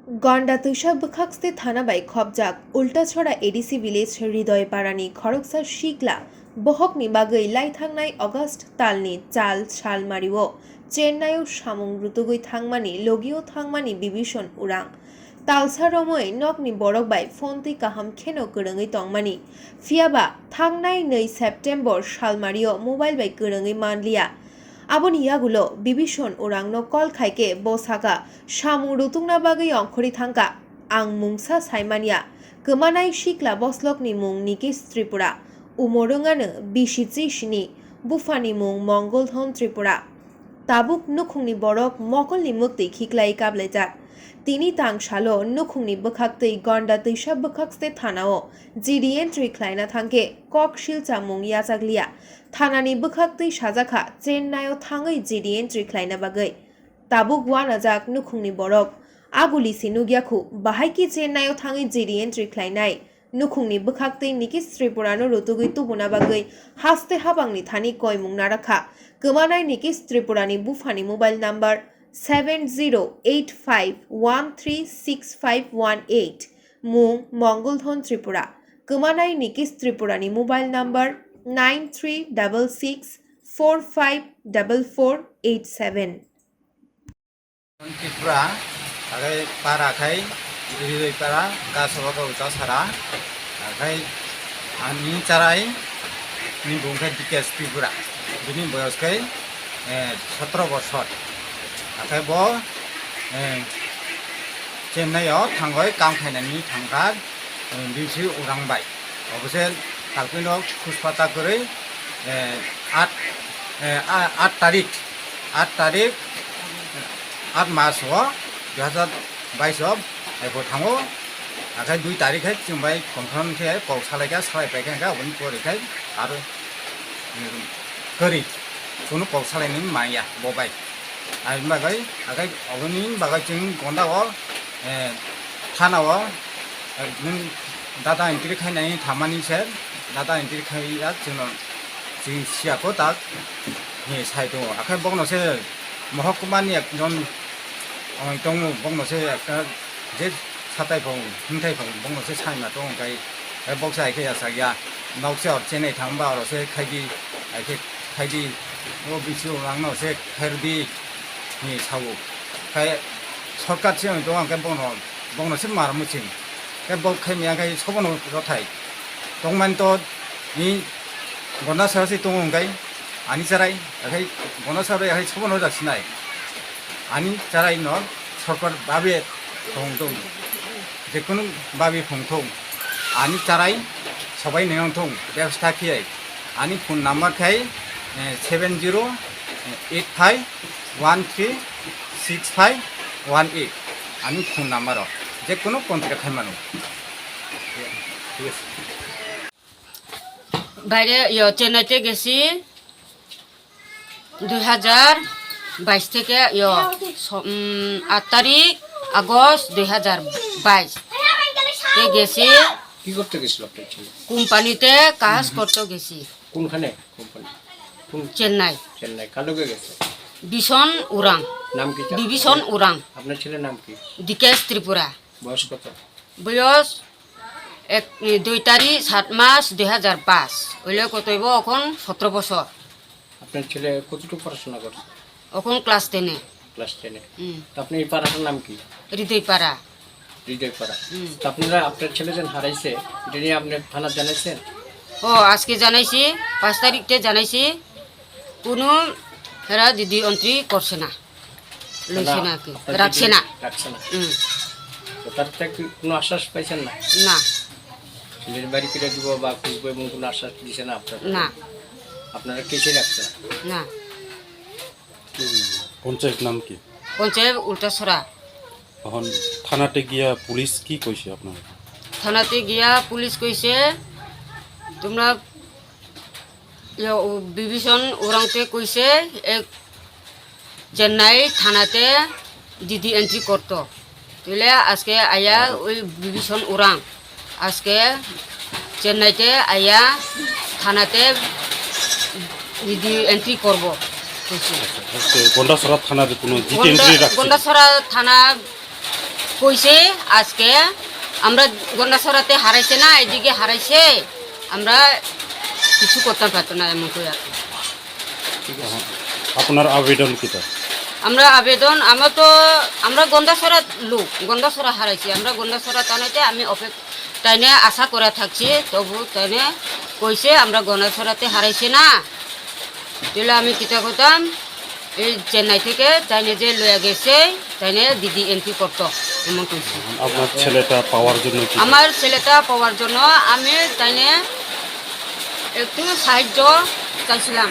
गंडा तैसा बखाक्सते थाना बाई खबजाक उल्टाछड़ा एडीसी विलेज हृदय पारानी खरकसा शिकला बहकनी बागै लाइथांनाय अगस्ट तालनि चाल शालमारिओ चेन्नाइओ सामुं रुतुगै थांमानि लगिओ थांमानि बिबिसन उरां तालसा रमै नकनि बरक बाई फोनति काहाम खेनो गोरोङै तंमानि फियाबा थांनाय 2 सेप्टेम्बर शालमारिओ मोबाइल बाई गोरोङै मानलिया aboni yagulo bibishon urangno kol khaike bosaka samu rutungna bagui ongkhori thangka ang mungsa saimania gomanai sikla boslokni mung nikis tripura umorungano bisichi shini bufani mung mongolthon tripura tabuk nukhungni borok mokolni mukti khiklai kablejak তিনি তাংশালো নুখুংনি বখাক্তৈ গন্ডা তৈসা বখাক্সতে থানাও GD entry খ্লাইনা থাঙ্কে ককশিল চামুং ইয়াজাগলিয়া থানানি বখাক্তৈ সাজাখা চেন্নাইও থাङै GD entry ख्लाइना बागै Tabuk वाना जाक नुखुंनि बरक आगुलिसि नुगियाखु बाहायकि चेन्नाइओ थाङै जिडि entry ख्लाइनाय नुखुंनि बखाक्तै निकिस त्रिपुरानो रुतुगै तुबुना बागै हास्ते हाबांनि थानि कयमुं नाराखा गोमानाय निकिस त्रिपुरानि बुफानि mobile number 7085136518 मुं मंगलधन त्रिपुरा गोमानाय निकिस त्रिपुरानि mobile number 9366454487 Tripura आगै पाराखै हृदय पारा गासबागाव जासारा आगै आंनि चाराय नि बुंखाय दिकेस त्रिपुरा बिनि बयसखै 17 बছর आखाय बो चेन्नाइआव थांबाय काम खायनायनि थांगा बिसि उरांबाय अबसे तालकैनो खुसपाता करै 8 तारिख 8 मासआव 2022 आइखौ थाङो आखाय 2 तारिखै जोंबाय कनफार्मखे कल सालायगा सालायबायगा उन परिखाय आरो करि कुनु कल सालायनि माया बबाय आइ बागै आखाय अबनि बागै जों गन्दाव थानाव नों दादा एंट्री खायनायनि थामानि सेर दादा एंट्री खायया जोंनाव जों सियाखौ दा हे साइड आखाय बगनोसे महकुमानि एकजन दङ बगनोसे একটা যে সাতাইফং হিংथाइफं बगनोसे साइमा दं ओमफ्राय बक्सा आइखे आसाया नावसे चेन्नाइ थांबा आरोसे खायदि आइखे खायदि ओ बिसि उरांनोसे खायरदि नि सावो खाय सरकार सिगां दं आंखाय बगनोसे मारमुसिं खाय बक खायमिया खाय सबनो रथाय दंमानथ' नि गन्दा सारासे दं ओंखाय आनि जाराय आखाय गन्दा साराय आखाय सबनो जासिनाय आनि जाराय न सरकार बाबे दं जेखुनु बाबे फंथं आनि जाराय सबाय नेंथं व्यवस्था खियाय आनि फन नाम्बार खाय 7085136518 आनि फन नाम्बार जेखुनु कन्टेक्ट खालामनो ঠিক আছে বাইরে চেন্নাইতে গেছি 2022 থেকে 8 তারিখ আগস্ট 2022 তে গেছি। কি করতে গেছিল আপনার ছেলে? কোম্পানিতে কাজ করতে গেছি। কোনখানে কোম্পানি? চেন্নাই। চেন্নাই। কার লোকে গেছে? বিশন উরাং। নাম কি? বিভীষণ উরাং। আপনার ছেলের নাম কি? দিকেশ ত্রিপুরা। বয়স কত? বয়স 2 তারিখ 7 মাস 2005 হইলে কতইব এখন 17 বছর। আপনার ছেলে কতটুকু পড়াশোনা করছে? এখন ক্লাস 10 ক্লাস 10 আপনি এই পাড়াটার নাম কি? হৃদয়পাড়া। হৃদয়পাড়া। তো আপনারা আপনার ছেলে যেন হারাইছে এটা নিয়ে আপনি থানা জানাইছেন? ও আজকে জানাইছি 5 তারিখতে জানাইছি কোনো হেরা দিদি এন্ট্রি করছে না লইছে না কি রাখছে না তো তার থেকে কোনো আশ্বাস পাইছেন না? না ছেলের বাড়ি ফিরে দিব বা খুঁজবো এমন কোনো আশ্বাস দিছে না আপনার? না আপনারা কেসে রাখছেন না। পঞ্চায়েত নাম কি? পঞ্চায়েত উল্টাছড়া। এখন থানাতে গিয়া পুলিশ কি কইছে আপনার? থানাতে গিয়া পুলিশ কইছে তোমরা বিভীষণ উরাংতে কইছে চেন্নাই থানাতে দিদি এন্ট্রি করতো তাহলে আজকে আয়া ওই বিভীষণ উরাং আজকে চেন্নাইতে আয়া থানাতে দিদি এন্ট্রি করবো কইছে। গন্ডাছড়া থানার কোনো জিডি এন্ট্রি রাখছে? গন্ডাছড়া থানা কইছে আজকে আমরা গন্ডাছড়াতে হারাইছে না, এদিকে হারাইছে, আমরা কিছু করতে পারতো না এমন করে আর কি। আপনার আবেদন কিটা? আমরা আবেদন আমরা গন্ডাছড়া লোক, গন্ডাছড়া হারাইছি, আমরা গন্ডাছড়া টানাইতে আমি তাইনে আশা করে থাকছি, তবু তাইনে কইছে আমরা গন্ডাছড়াতে হারাইছে না, তাহলে আমি কিতা করতাম, এই চেন্নাই থেকে তাইনে যে লয়ে গেছে তাইনে দিদি এন্ট্রি করতো এমন কইছে। আপনার ছেলেটা পাওয়ার জন্য কি? আমার ছেলেটা পাওয়ার জন্য আমি তাইনে একটু সাহায্য চাইছিলাম।